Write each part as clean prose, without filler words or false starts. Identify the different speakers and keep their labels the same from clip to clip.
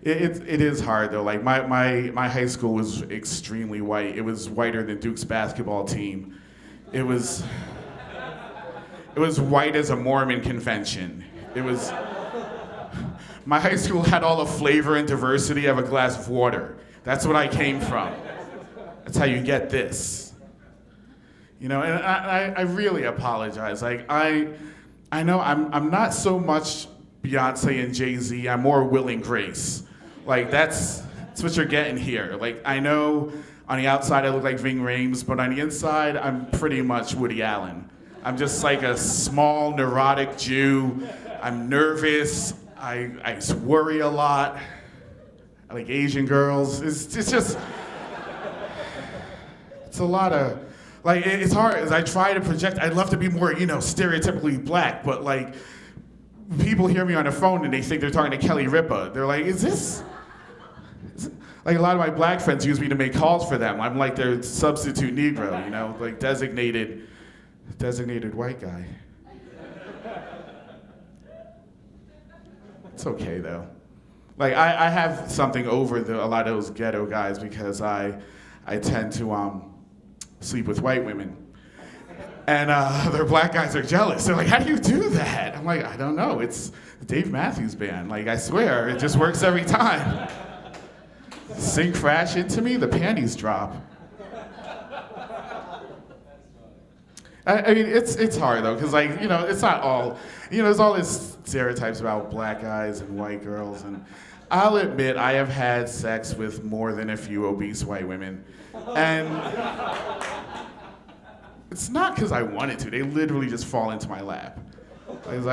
Speaker 1: It is hard though. Like my high school was extremely white. It was whiter than Duke's basketball team. It was white as a Mormon convention. My high school had all the flavor and diversity of a glass of water. That's what I came from. That's how you get this. You know, and I really apologize. Like I know I'm not so much Beyonce and Jay-Z. I'm more Will and Grace. Like that's what you're getting here. Like I know on the outside I look like Ving Rhames, but on the inside I'm pretty much Woody Allen. I'm just like a small neurotic Jew. I'm nervous. I worry a lot. I like Asian girls. It's just it's a lot of like it's hard as I try to project. I'd love to be more stereotypically black, but like people hear me on the phone and they think they're talking to Kelly Ripa. They're like, is this like a lot of my black friends use me to make calls for them. I'm like their substitute Negro, like designated white guy. It's okay though. Like I have something over a lot of those ghetto guys because I tend to sleep with white women. And their black guys are jealous. They're like, how do you do that? I'm like, I don't know. It's the Dave Matthews Band. Like, I swear, it just works every time. Sing crash into me, the panties drop. I mean, it's hard though, because like, it's not all, there's all this stereotypes about black guys and white girls, and I'll admit I have had sex with more than a few obese white women, and it's not because I wanted to. They literally just fall into my lap. It's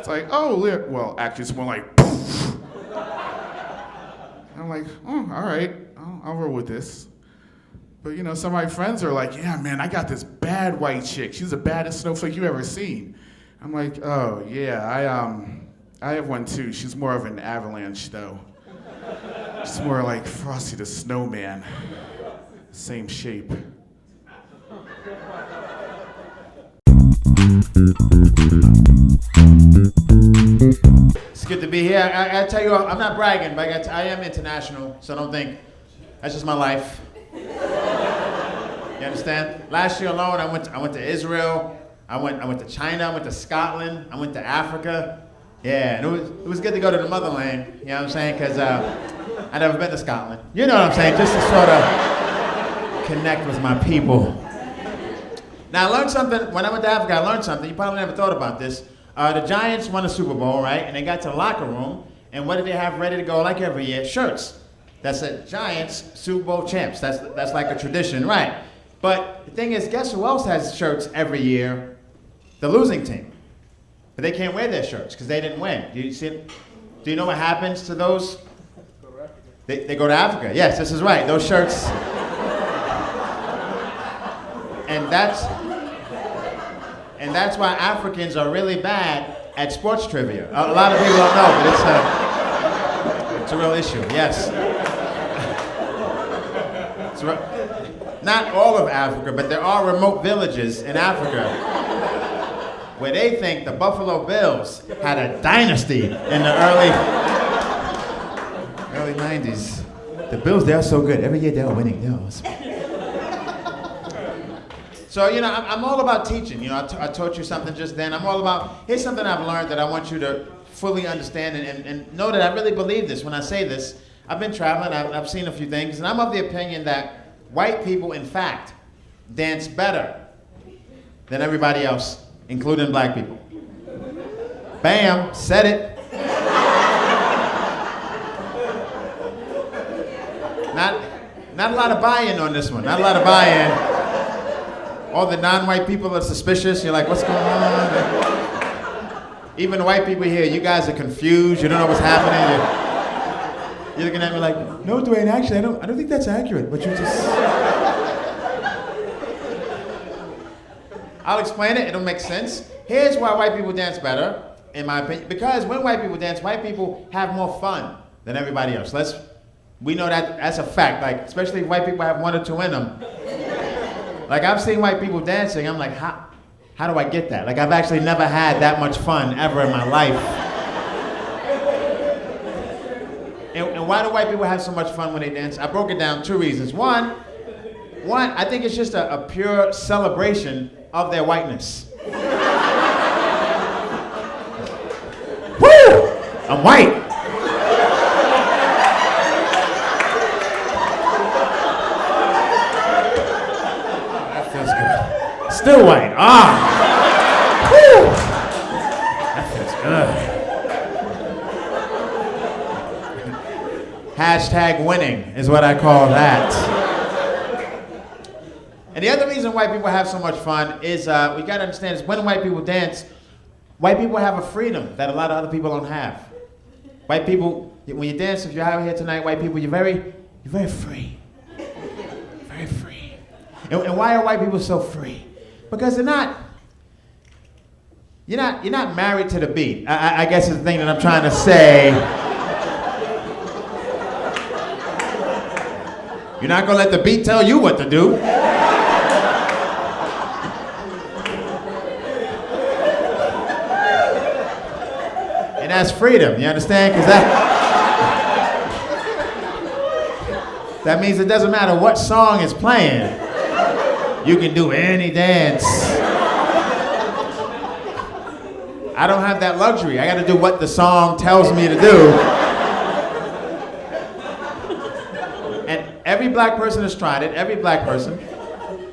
Speaker 1: like, oh, well, actually, it's more like, poof. I'm like, oh, all right, I'll roll with this. But some of my friends are like, yeah, man, I got this bad white chick. She's the baddest snowflake you've ever seen. I'm like, oh yeah, I have one too. She's more of an avalanche though. She's more like Frosty the Snowman. Same shape.
Speaker 2: It's good to be here. I tell you, I'm not bragging, but I am international, so don't think. That's just my life. You understand? Last year alone, I went to Israel. I went to China. I went to Scotland. I went to Africa. Yeah, and it was good to go to the motherland. You know what I'm saying? Because I never been to Scotland. You know what I'm saying? Just to sort of connect with my people. Now I learned something when I went to Africa. I learned something. You probably never thought about this. The Giants won a Super Bowl, right? And they got to the locker room, and what did they have ready to go like every year? Shirts. That's the Giants Super Bowl champs. That's like a tradition, right? But the thing is, guess who else has shirts every year? The losing team. But they can't wear their shirts because they didn't win. Do you know what happens to those? They go to Africa. Yes, this is right. Those shirts. And that's why Africans are really bad at sports trivia. A lot of people don't know, but it's a real issue. Yes. Not all of Africa, but there are remote villages in Africa where they think the Buffalo Bills had a dynasty in the early 90s. The Bills, they are so good. Every year they are winning. So, I'm all about teaching. I taught you something just then. I'm all about, here's something I've learned that I want you to fully understand and know that I really believe this when I say this. I've been traveling, I've seen a few things, and I'm of the opinion that white people, in fact, dance better than everybody else, including black people. Bam, said it. Not a lot of buy-in on this one, not a lot of buy-in. All the non-white people are suspicious. You're like, what's going on? Even the white people here, you guys are confused. You don't know what's happening. You're looking at me like, no, Dwayne, actually, I don't think that's accurate. But you just... I'll explain it. It'll make sense. Here's why white people dance better, in my opinion. Because when white people dance, white people have more fun than everybody else. We know that's a fact. Like, especially if white people have one or two in them. Like, I've seen white people dancing. I'm like, how do I get that? Like, I've actually never had that much fun ever in my life. And why do white people have so much fun when they dance? I broke it down 2 reasons. One, I think it's just a pure celebration of their whiteness. Woo! I'm white. Still white. Whew. That feels good. Hashtag winning is what I call that. And the other reason white people have so much fun is, we gotta understand is when white people dance, white people have a freedom that a lot of other people don't have. White people, when you dance, if you're out here tonight, white people, you're very free. Very free. And why are white people so free? Because you're not married to the beat. I guess is the thing that I'm trying to say. You're not gonna let the beat tell you what to do. And that's freedom, you understand? Because that means it doesn't matter what song is playing. You can do any dance. I don't have that luxury. I got to do what the song tells me to do. And every black person has tried it. Every black person.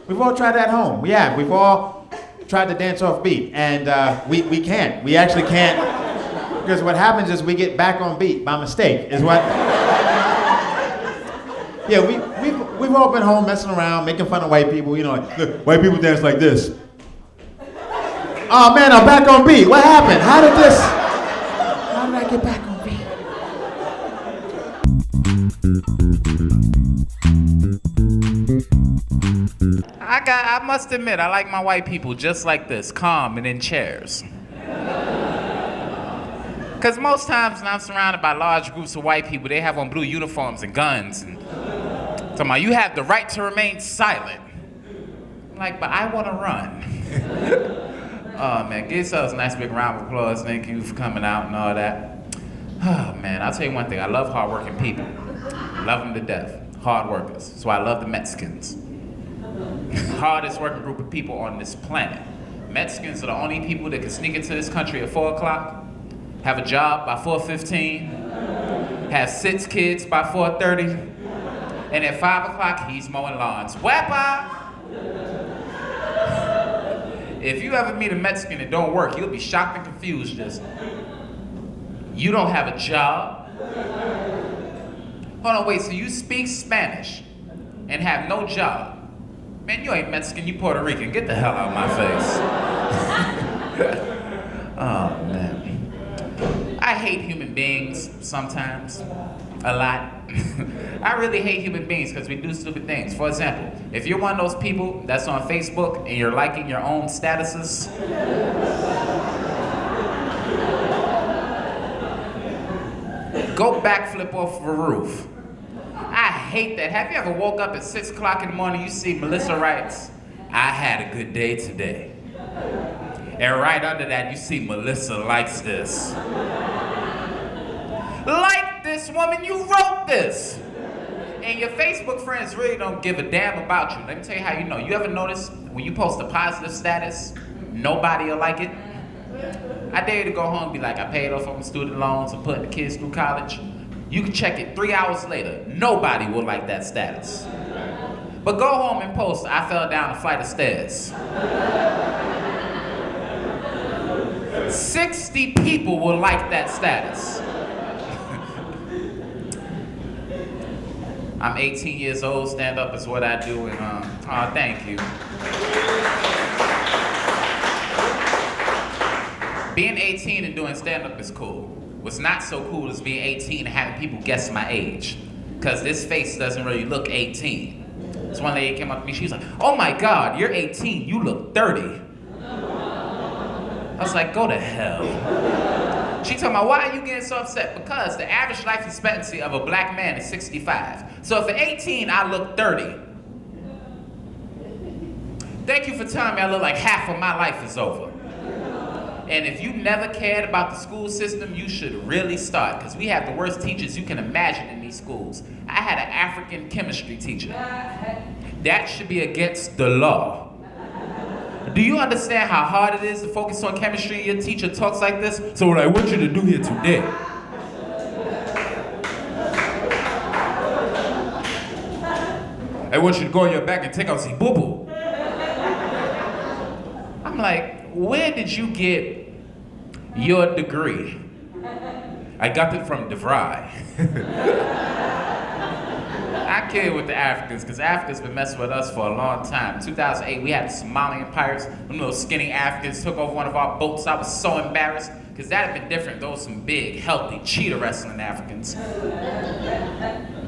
Speaker 2: We've all tried it at home. We have. We've all tried to dance off beat. And we can't. We actually can't. Because what happens is we get back on beat by mistake, is what... Yeah, we've all been home messing around, making fun of white people. You know, like, look, white people dance like this. Oh man, I'm back on beat. What happened? How did I get back on beat?
Speaker 3: I must admit, I like my white people just like this, calm and in chairs. Because most times when I'm surrounded by large groups of white people, they have on blue uniforms and guns. And talking about, you have the right to remain silent. I'm like, but I want to run. Oh man, give yourselves a nice big round of applause. Thank you for coming out and all that. Oh man, I'll tell you one thing. I love hardworking people. Love them to death. Hard workers. So I love the Mexicans. Hardest working group of people on this planet. Mexicans are the only people that can sneak into this country at 4 o'clock, have a job by 4:15, have 6 kids by 4:30, and at 5 o'clock, he's mowing lawns. Wapa! If you ever meet a Mexican that don't work, you'll be shocked and confused. Just, you don't have a job? Hold on, wait, so you speak Spanish and have no job? Man, you ain't Mexican, you Puerto Rican. Get the hell out of my face. Oh, man. I hate human beings sometimes, a lot. I really hate human beings because we do stupid things. For example, if you're one of those people that's on Facebook and you're liking your own statuses, go backflip off of a roof. I hate that. Have you ever woke up at 6 o'clock in the morning, you see Melissa writes, I had a good day today. And right under that, you see Melissa likes this. Like this woman, you wrote this. And your Facebook friends really don't give a damn about you. Let me tell you how you know. You ever notice when you post a positive status, nobody will like it? I dare you to go home and be like, I paid off on my student loans and putting the kids through college. You can check it 3 hours later. Nobody will like that status. But go home and post, I fell down a flight of stairs. 60 people will like that status. I'm 18 years old, stand-up is what I do, and oh, thank you. Being 18 and doing stand-up is cool. What's not so cool is being 18 and having people guess my age. Because this face doesn't really look 18. This one lady came up to me, she was like, oh my God, you're 18, you look 30. I was like, go to hell. She told me, why are you getting so upset? Because the average life expectancy of a black man is 65. So if at 18, I look 30, Thank you for telling me I look like half of my life is over. And if you never cared about the school system, you should really start, because we have the worst teachers you can imagine in these schools. I had an African chemistry teacher. That should be against the law. Do you understand how hard it is to focus on chemistry and your teacher talks like this? So what I want you to do here today. I want you to go on your back and take out some boo-boo. I'm like, where did you get your degree? I got it from DeVry. I kid with the Africans, because Africans been messing with us for a long time. 2008, we had the Somalian pirates. Them little skinny Africans took over one of our boats. I was so embarrassed, because that had been different. Those some big, healthy, cheetah wrestling Africans.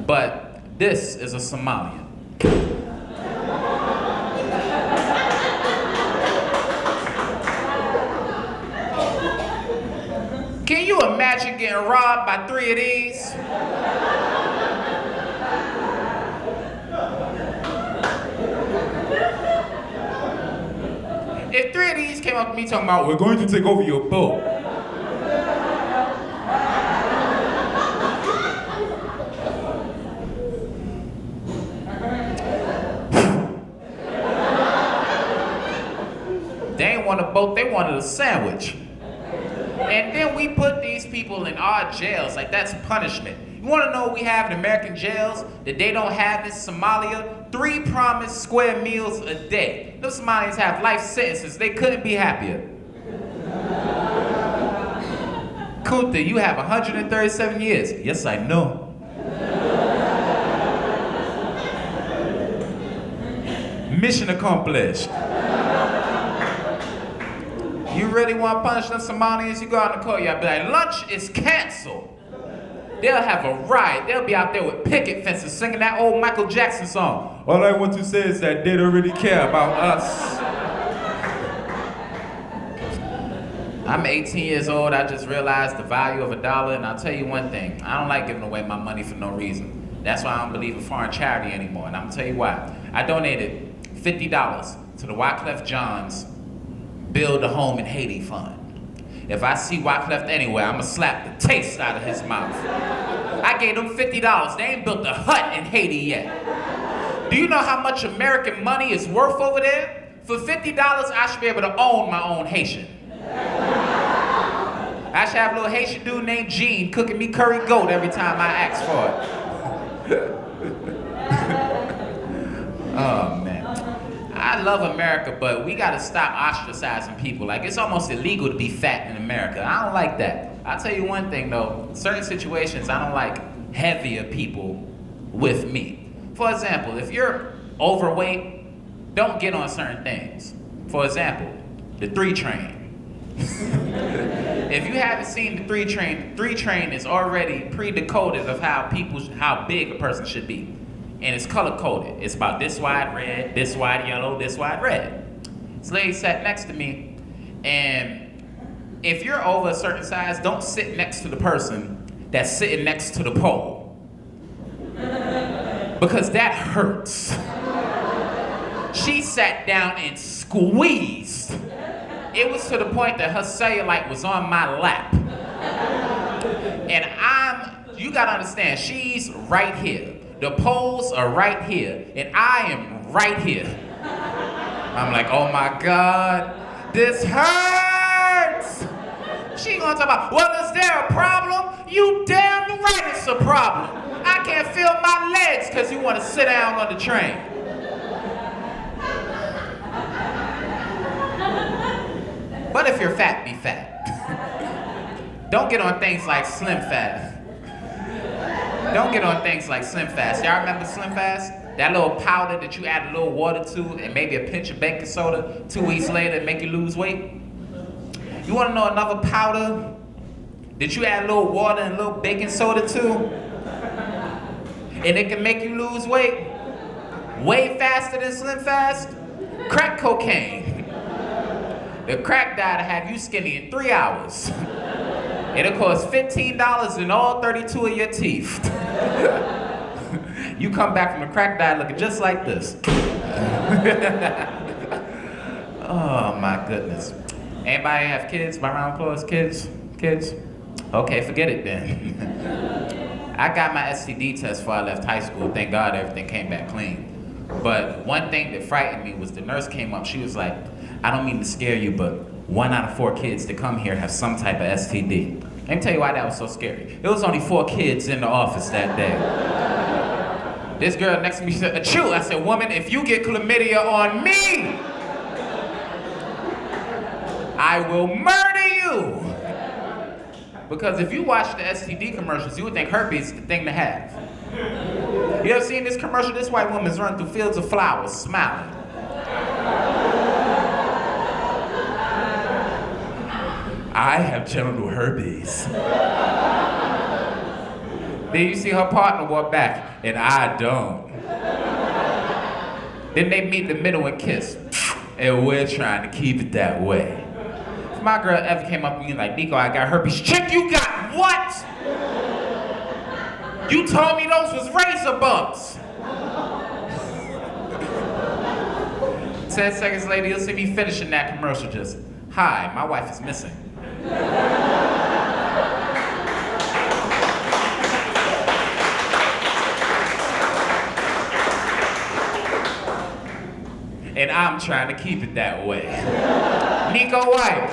Speaker 3: But this is a Somalian. Can you imagine getting robbed by 3 of these? If 3 of these came up to me talking about, we're going to take over your boat. They ain't want a boat, they wanted a sandwich. And then we put these people in our jails, like that's punishment. You wanna know what we have in American jails that they don't have in Somalia? 3 promised square meals a day. Those Somalians have life sentences, they couldn't be happier. Kunta, you have 137 years. Yes, I know. Mission accomplished. You really want to punish them Somalians? You go out in the courtyard, be like, lunch is canceled. They'll have a riot. They'll be out there with picket fences singing that old Michael Jackson song. All I want to say is that they don't really care about us. I'm 18 years old. I just realized the value of $1, and I'll tell you one thing. I don't like giving away my money for no reason. That's why I don't believe in foreign charity anymore, and I'm gonna tell you why. I donated $50 to the Wyclef Johns Build a Home in Haiti Fund. If I see Wyclef anywhere, I'm gonna slap the taste out of his mouth. I gave them $50. They ain't built a hut in Haiti yet. Do you know how much American money is worth over there? For $50, I should be able to own my own Haitian. I should have a little Haitian dude named Gene cooking me curry goat every time I ask for it. Oh, man. I love America, but we gotta stop ostracizing people. Like, it's almost illegal to be fat in America. I don't like that. I'll tell you one thing though, certain situations I don't like heavier people with me. For example, if you're overweight, don't get on certain things. For example, the 3 train. If you haven't seen the 3 train is already pre-decoded of how big a person should be. And it's color-coded. It's about this wide red, this wide yellow, this wide red. This lady sat next to me, and if you're over a certain size, don't sit next to the person that's sitting next to the pole. Because that hurts. She sat down and squeezed. It was to the point that her cellulite was on my lap. And you gotta understand, she's right here. The poles are right here, and I am right here. I'm like, oh my God, this hurts. She gonna talk about, well, is there a problem? You damn right it's a problem. I can't feel my legs because you wanna sit down on the train. But if you're fat, be fat. Don't get on things like Slim Fast. Don't get on things like Slim Fast. Y'all remember Slim Fast? That little powder that you add a little water to and maybe a pinch of baking soda 2 weeks later and make you lose weight? You wanna know another powder that you add a little water and a little baking soda to and it can make you lose weight way faster than Slim Fast? Crack cocaine. The crack diet'll have you skinny in 3 hours. It'll cost $15 in all 32 of your teeth. You come back from a crack diet looking just like this. Oh my goodness. Anybody have kids? By round of applause, kids? Kids? Okay, forget it then. I got my STD test before I left high school. Thank God everything came back clean. But one thing that frightened me was the nurse came up, she was like, I don't mean to scare you, but 1 out of 4 kids that come here have some type of STD. Let me tell you why that was so scary. It was only 4 kids in the office that day. This girl next to me said, achoo! I said, woman, if you get chlamydia on me, I will murder you! Because if you watch the STD commercials, you would think herpes is the thing to have. You ever seen this commercial? This white woman's running through fields of flowers, smiling. I have genital herpes. Then you see her partner walk back, and I don't. Then they meet in the middle and kiss, and we're trying to keep it that way. If my girl ever came up to me like, Neko, I got herpes. Chick, you got what? You told me those was razor bumps. 10 seconds later, you'll see me finishing that commercial just, hi, my wife is missing. And I'm trying to keep it that way. Neko White.